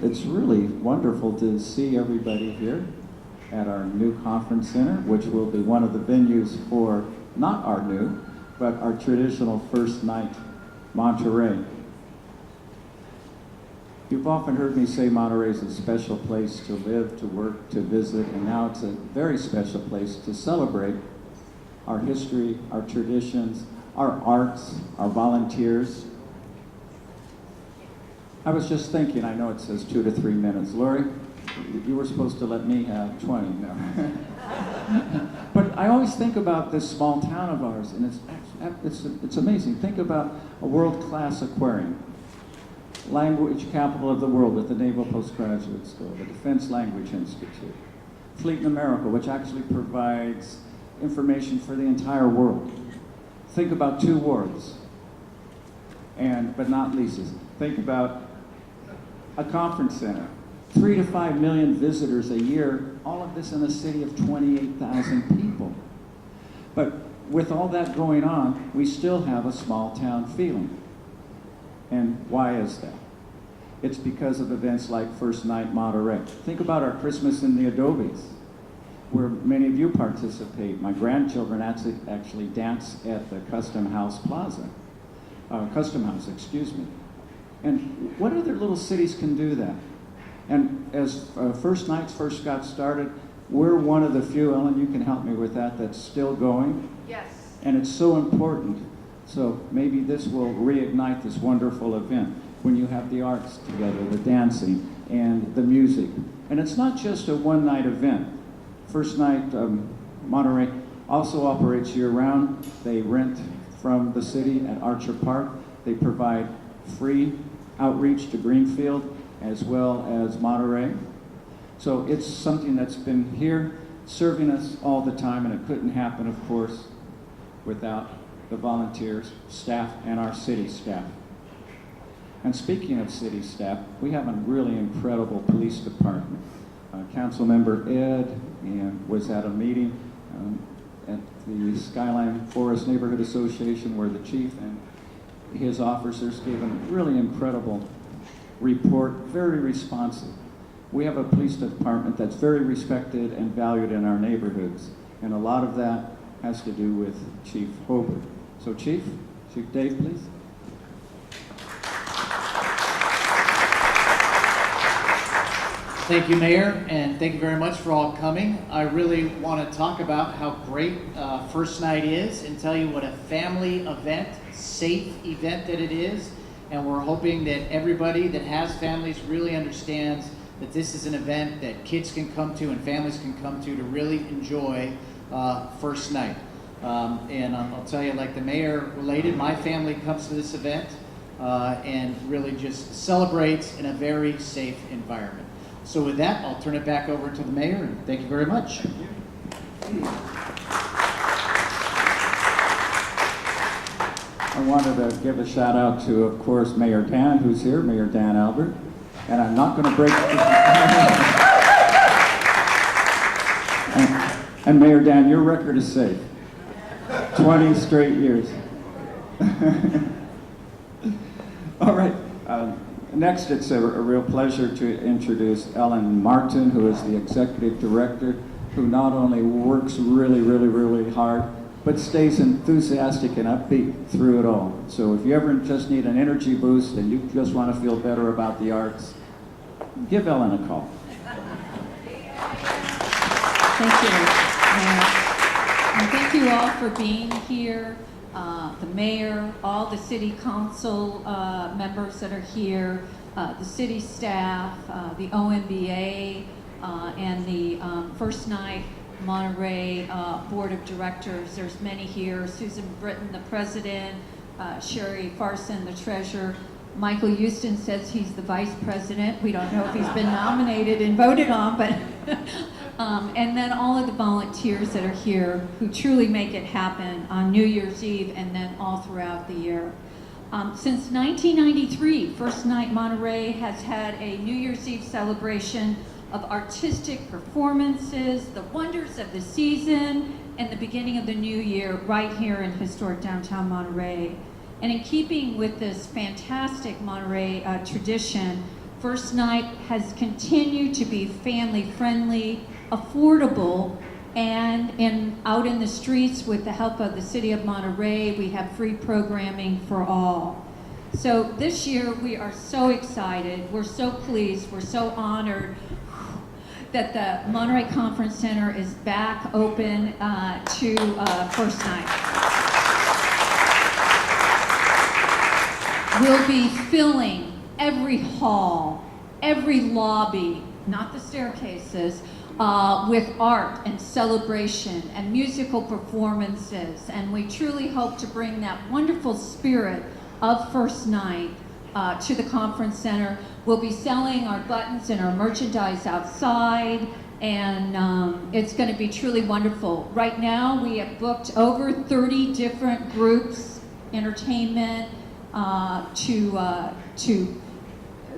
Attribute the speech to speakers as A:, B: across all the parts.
A: It's really wonderful to see everybody here at our new conference center, which will be one of the venues for not our new, but our traditional First Night Monterey. You've often heard me say Monterey is a special place to live, to work, to visit, and now it's a very special place to celebrate our history, our traditions, our arts, our volunteers. I was just thinking, I know it says 2 to 3 minutes. Lori, you were supposed to let me have 20 now. But I always think about this small town of ours, and it's amazing. Think about a world-class aquarium, language capital of the world with the Naval Postgraduate School, the Defense Language Institute, Fleet in America, which actually provides information for the entire world. Think about 2 wars, but not leases. Think about a conference center, 3 to 5 million visitors a year, all of this in a city of 28,000 people. But with all that going on, we still have a small town feeling. And why is that? It's because of events like First Night Monterey. Think about our Christmas in the Adobes, where many of you participate. My grandchildren actually dance at the Custom House Plaza. Custom House, excuse me. And what other little cities can do that? And as First Nights first got started, we're one of the few, Ellen, you can help me with that, that's still going.
B: Yes.
A: And it's so important. So maybe this will reignite this wonderful event when you have the arts together, the dancing and the music. And it's not just a one-night event. First Night Monterey also operates year-round. They rent from the city at Archer Park. They provide free outreach to Greenfield as well as Monterey. So it's something that's been here serving us all the time, and it couldn't happen, of course, without the volunteers, staff, and our city staff. And speaking of city staff, we have a really incredible police department. Councilmember Ed was at a meeting at the Skyline Forest Neighborhood Association where the chief and his officers gave a really incredible report, very responsive. We have a police department that's very respected and valued in our neighborhoods, and a lot of that has to do with Chief Hobart. So Chief Dave, please.
C: Thank you, Mayor, and thank you very much for all coming. I really want to talk about how great First Night is and tell you what a family event, safe event that it is. And we're hoping that everybody that has families really understands that this is an event that kids can come to and families can come to really enjoy First Night. And I'll tell you, like the mayor related, my family comes to this event and really just celebrates in a very safe environment. So with that, I'll turn it back over to the mayor, and thank you very much.
A: I wanted to give a shout out to, of course, Mayor Dan, who's here, Mayor Dan Albert. And I'm not going to break and Mayor Dan, your record is safe. 20 straight years. All right. Next, it's a real pleasure to introduce Ellen Martin, who is the executive director, who not only works really, really, really hard, but stays enthusiastic and upbeat through it all. So if you ever just need an energy boost and you just want to feel better about the arts, give Ellen a call.
D: Thank you. And thank you all for being here. The mayor, all the city council members that are here, the city staff, the OMBA, and the First Night Monterey Board of Directors. There's many here. Susan Britton, the president, Sherry Farson, the treasurer. Michael Houston says he's the vice president. We don't know if he's been nominated and voted on, but and then all of the volunteers that are here who truly make it happen on New Year's Eve and then all throughout the year. Since 1993, First Night Monterey has had a New Year's Eve celebration of artistic performances, the wonders of the season, and the beginning of the new year right here in historic downtown Monterey. And in keeping with this fantastic Monterey tradition, First Night has continued to be family-friendly, affordable, and out in the streets with the help of the City of Monterey, we have free programming for all. So this year, we are so excited, we're so pleased, we're so honored that the Monterey Conference Center is back open to First Night. We'll be filling every hall, every lobby, not the staircases, with art and celebration and musical performances. And we truly hope to bring that wonderful spirit of First Night to the conference center. We'll be selling our buttons and our merchandise outside, and it's going to be truly wonderful. Right now, we have booked over 30 different groups, entertainment, to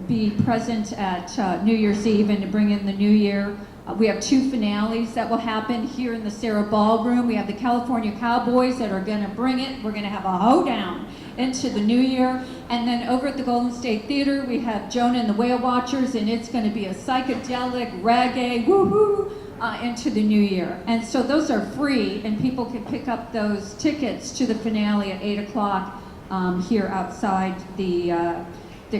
D: be present at New Year's Eve and to bring in the new year. We have 2 finales that will happen here in the Sarah Ballroom. We have the California Cowboys that are going to bring it. We're going to have a hoedown into the new year. And then over at the Golden State Theater, we have Jonah and the Whale Watchers, and it's going to be a psychedelic reggae woohoo into the new year. And so those are free, and people can pick up those tickets to the finale at 8 o'clock here outside the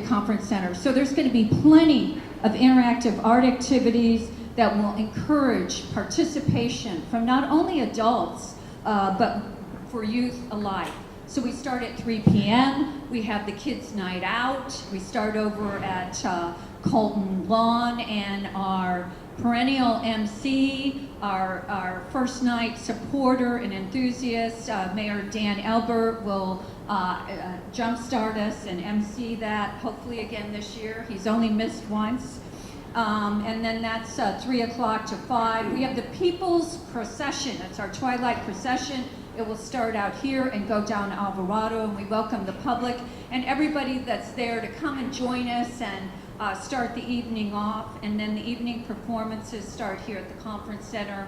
D: conference center. So there's going to be plenty of interactive art activities that will encourage participation from not only adults, but for youth alike. So we start at 3 p.m. We have the kids' night out. We start over at Colton Lawn, and our perennial MC, our First Night supporter and enthusiast, Mayor Dan Elbert, will jumpstart us and MC that, hopefully again this year. He's only missed once. And then that's 3 o'clock to 5. We have the People's Procession. It's our Twilight Procession. It will start out here and go down to Alvarado, and we welcome the public and everybody that's there to come and join us and start the evening off. And then the evening performances start here at the Conference Center.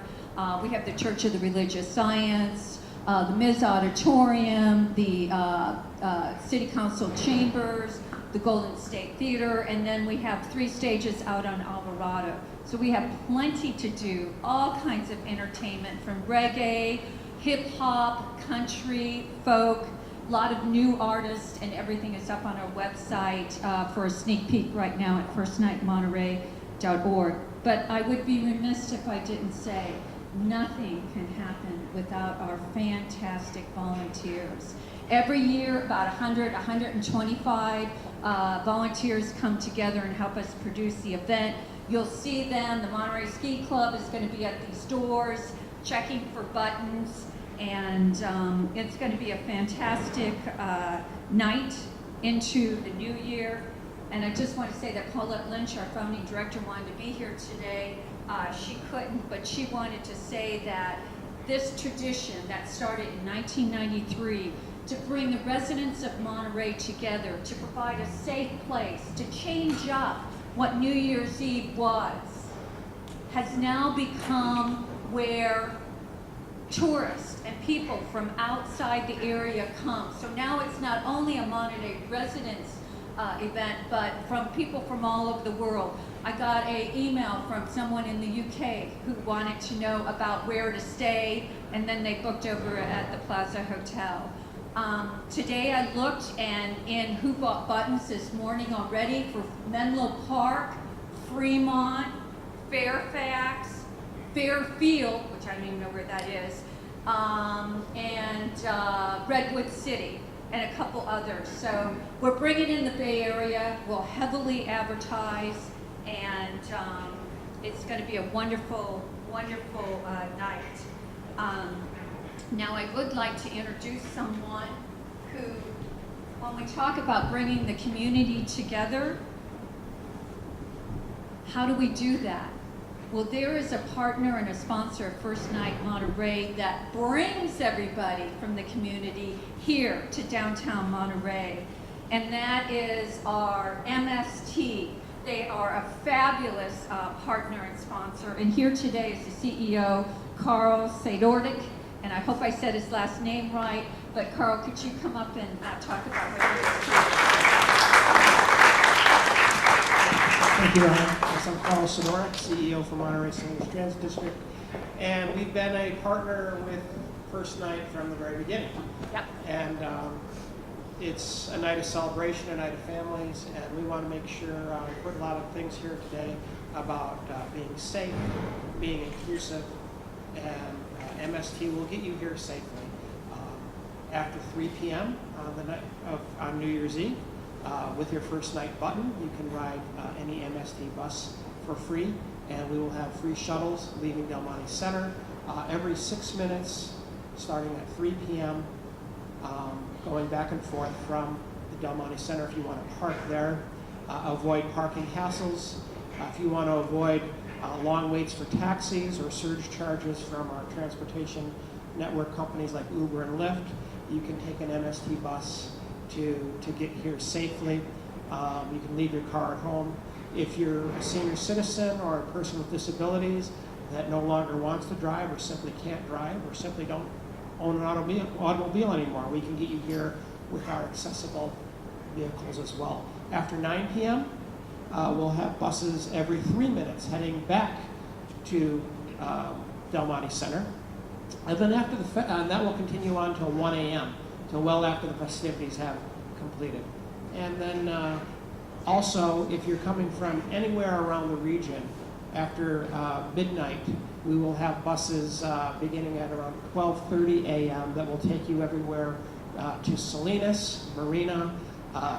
D: We have the Church of the Religious Science, the Ms. Auditorium, the City Council Chambers, the Golden State Theater, and then we have 3 stages out on Alvarado. So we have plenty to do, all kinds of entertainment from reggae, hip hop, country, folk, a lot of new artists, and everything is up on our website for a sneak peek right now at firstnightmonterey.org. But I would be remiss if I didn't say nothing can happen without our fantastic volunteers. Every year, about 100, 125 volunteers come together and help us produce the event. You'll see them. The Monterey Ski Club is going to be at these doors checking for buttons, and it's going to be a fantastic night into the new year. And I just want to say that Paulette Lynch, our founding director, wanted to be here today. She couldn't, but she wanted to say that this tradition that started in 1993 to bring the residents of Monterey together, to provide a safe place, to change up what New Year's Eve was, has now become where tourists and people from outside the area come. So now it's not only a Monterey residents event, but from people from all over the world. I got an email from someone in the UK who wanted to know about where to stay, and then they booked over at the Plaza Hotel. Today I looked, and in Who Bought Buttons this morning already for Menlo Park, Fremont, Fairfax, Fairfield, which I don't even know where that is, and Redwood City, and a couple others. So we're bringing in the Bay Area. We'll heavily advertise, and it's going to be a wonderful, wonderful night. Now I would like to introduce someone who, when we talk about bringing the community together, how do we do that? Well, there is a partner and a sponsor of First Night Monterey that brings everybody from the community here to downtown Monterey, and that is our MST. They are a fabulous partner and sponsor, and here today is the CEO, Carl Sadordik, and I hope I said his last name right, but Carl, could you come up and talk about what it is?
B: Thank you. Yes, I'm Carl Sonorak, CEO for Monterey Seniors Transit District, and we've been a partner with First Night from the very beginning.
E: Yep.
B: And it's a night of celebration, a night of families, and we want to make sure we heard a lot of things here today about being safe, being inclusive, and MST will get you here safely. After 3 p.m. on New Year's Eve, with your First Night button, you can ride any MST bus for free, and we will have free shuttles leaving Del Monte Center every 6 minutes, starting at 3 p.m., going back and forth from the Del Monte Center if you want to park there. Avoid parking hassles. If you want to avoid long waits for taxis or surge charges from our transportation network companies like Uber and Lyft, you can take an MST bus to get here safely. You can leave your car at home. If you're a senior citizen or a person with disabilities that no longer wants to drive or simply can't drive or simply don't own an automobile anymore, we can get you here with our accessible vehicles as well. After 9 p.m., we'll have buses every 3 minutes heading back to Del Monte Center. And then after that will continue on till 1 a.m., till well after the festivities have completed. And then also, if you're coming from anywhere around the region, after midnight, we will have buses beginning at around 12:30 a.m. that will take you everywhere to Salinas, Marina,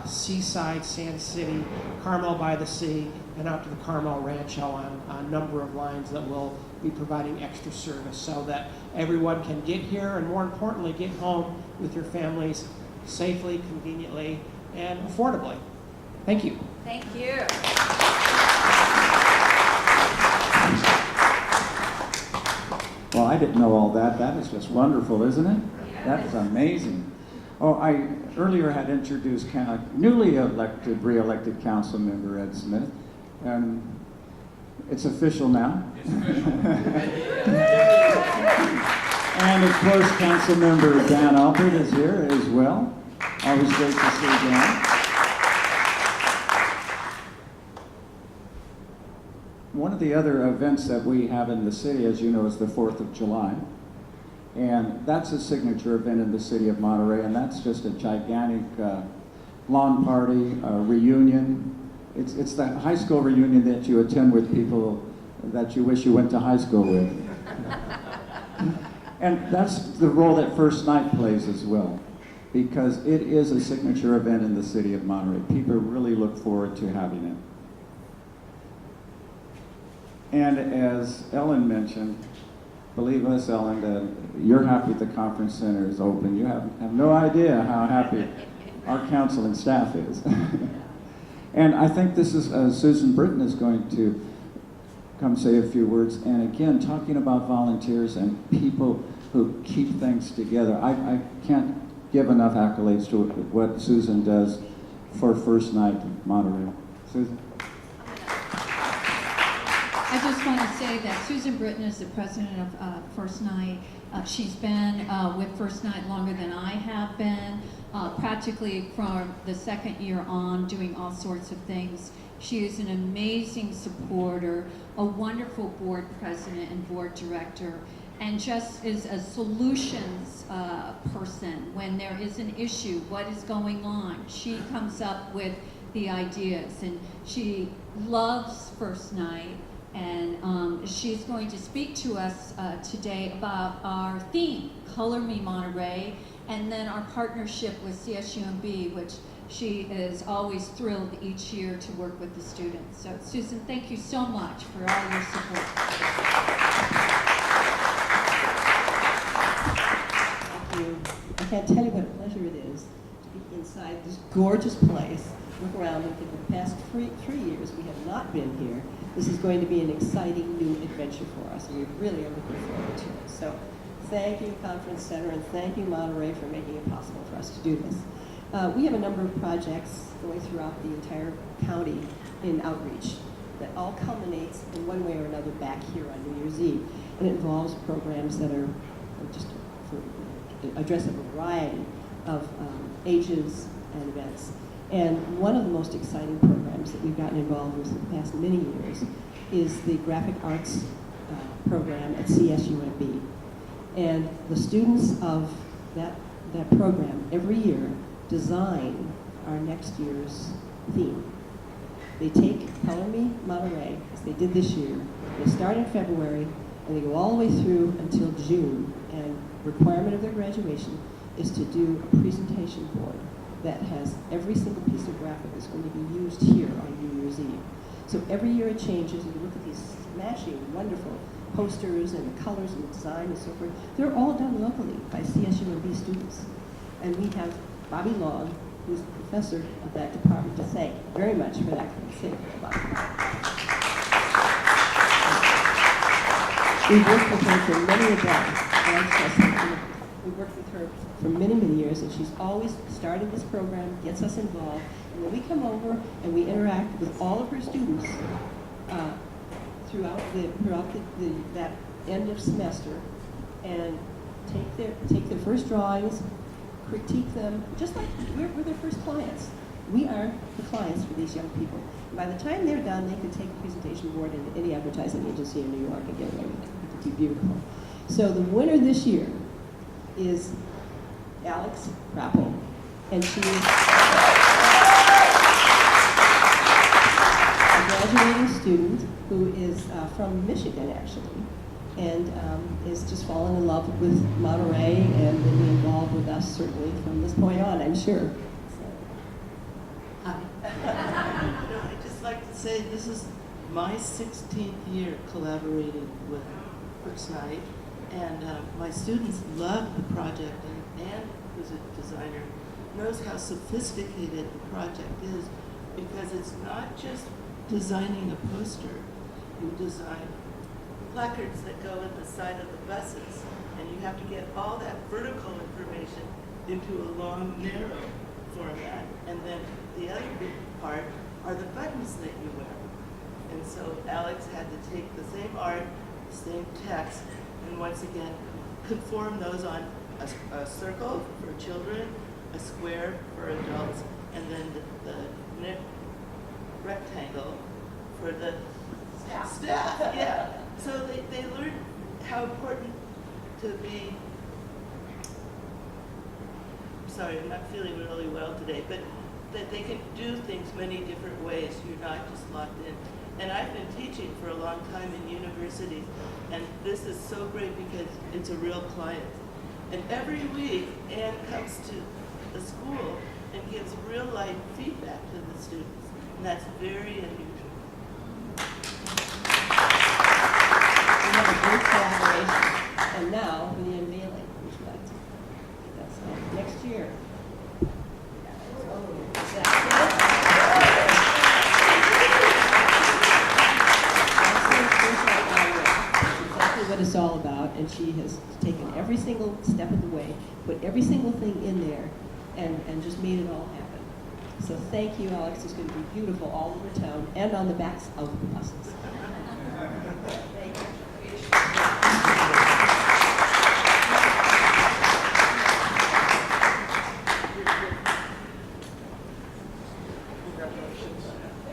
B: Seaside, Sand City, Carmel by the Sea, and out to the Carmel Rancho on a number of lines that will be providing extra service so that everyone can get here and, more importantly, get home with your families safely, conveniently, and affordably. Thank you.
E: Thank you.
A: Well, I didn't know all that. That is just wonderful, isn't it? That is amazing. Oh, I earlier had introduced newly elected, re-elected council member Ed Smith, and it's official now. And of course, council member Dan Albert is here as well. Always great to see Dan. One of the other events that we have in the city, as you know, is the 4th of July. And that's a signature event in the city of Monterey, and that's just a gigantic lawn party, reunion. It's the high school reunion that you attend with people that you wish you went to high school with. And that's the role that First Night plays as well, because it is a signature event in the city of Monterey. People really look forward to having it. And as Ellen mentioned, believe us, Ellen, that you're happy the conference center is open. You have no idea how happy our council and staff is. And I think this is, Susan Britton is going to come say a few words. And again, talking about volunteers and people who keep things together. I can't give enough accolades to what Susan does for First Night Monterey. Susan?
D: I just want to say that Susan Britton is the president of First Night. She's been with First Night longer than I have been, practically from the second year on, doing all sorts of things. She is an amazing supporter, a wonderful board president and board director, and just is a solutions person. When there is an issue, what is going on, she comes up with the ideas, and she loves First Night. And she's going to speak to us today about our theme, Color Me Monterey, and then our partnership with CSUMB, which she is always thrilled each year to work with the students. So Susan, thank you so much for all your support.
F: Thank you. I can't tell you what a pleasure it is to be inside this gorgeous place. Look around and think the past three years we have not been here. This is going to be an exciting new adventure for us, and we really are looking forward to it. So thank you, Conference Center, and thank you, Monterey, for making it possible for us to do this. We have a number of projects going throughout the entire county in outreach that all culminates in one way or another back here on New Year's Eve. And it involves programs that are just address a variety of ages and events. And one of the most exciting programs that we've gotten involved with in the past many years is the graphic arts program at CSUMB. And the students of that program every year design our next year's theme. They take Color Me Monterey, as they did this year. They start in February, and they go all the way through until June. And requirement of their graduation is to do a presentation board that has every single piece of graphic that's going to be used here on New Year's Eve. So every year it changes, and you look at these smashing, wonderful posters and the colors and the design and so forth. They're all done locally by CSUMB students. And we have Bobby Long, who's the professor of that department, to thank very much for that kind of thing. We've worked with her for many events. We've worked with her for many, many years, and she's always started this program, gets us involved. And when we come over and we interact with all of her students throughout that end of semester, and take their first drawings, critique them, just like we're their first clients. We are the clients for these young people. And by the time they're done, they can take a presentation board in any advertising agency in New York and get away with it. It could be beautiful. So the winner this year is Alex Rappel, and she is a graduating student who is from Michigan, actually, and is just fallen in love with Monterey and will be involved with us certainly from this point on, I'm sure. So, hi.
E: I'd just like to say this is my 16th year collaborating with First Night, and my students love the project, and Anne, who's a designer, knows how sophisticated the project is, because it's not just designing a poster. You design placards that go in the side of the buses, and you have to get all that vertical information into a long, narrow format. And then the other big part are the buttons that you wear. And so Alex had to take the same art, the same text, and once again conform those on a circle for children, a square for adults, and then the rectangle for the staff. Yeah. So they learned how important to be, sorry, I'm not feeling really well today, but that they can do things many different ways. You're not just locked in. And I've been teaching for a long time in universities, and this is so great because it's a real client. And every week, Anne comes to the school and gives real-life feedback to the students, and that's very unusual.
F: We have a great collaboration, and now for the unveiling, which we'd like to that's next year. What it's all about, and she has taken every single step of the way, put every single thing in there, and just made it all happen. So thank you, Alex. It's going to be beautiful all over town and on the backs of the buses. Thank you.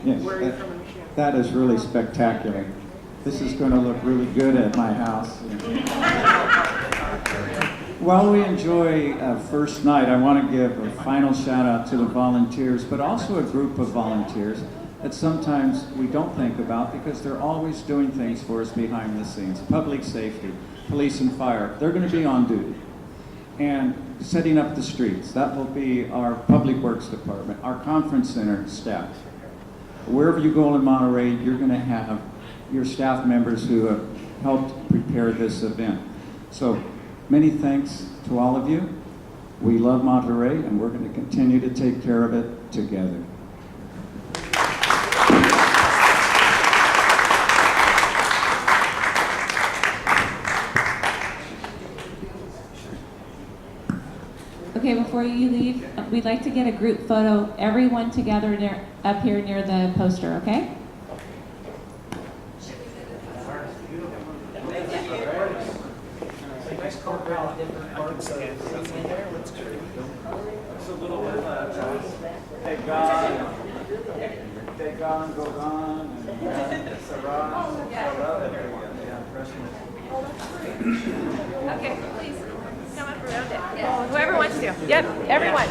A: Yes,
B: Where are you from in Michigan?
A: that is really spectacular. This is going to look really good at my house. While we enjoy First Night, I want to give a final shout out to the volunteers, but also a group of volunteers that sometimes we don't think about because they're always doing things for us behind the scenes. Public safety, police and fire, they're going to be on duty. And setting up the streets, that will be our public works department, our conference center staff. Wherever you go in Monterey, you're going to have your staff members who have helped prepare this event. So many thanks to all of you. We love Monterey, and we're going to continue to take care of it together.
D: Okay, before you leave, we'd like to get a group photo, everyone together up here near the poster, okay?
A: Hey, God.
G: Okay, please come up around it. Whoever wants to. Yep, everyone.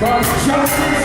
H: But justice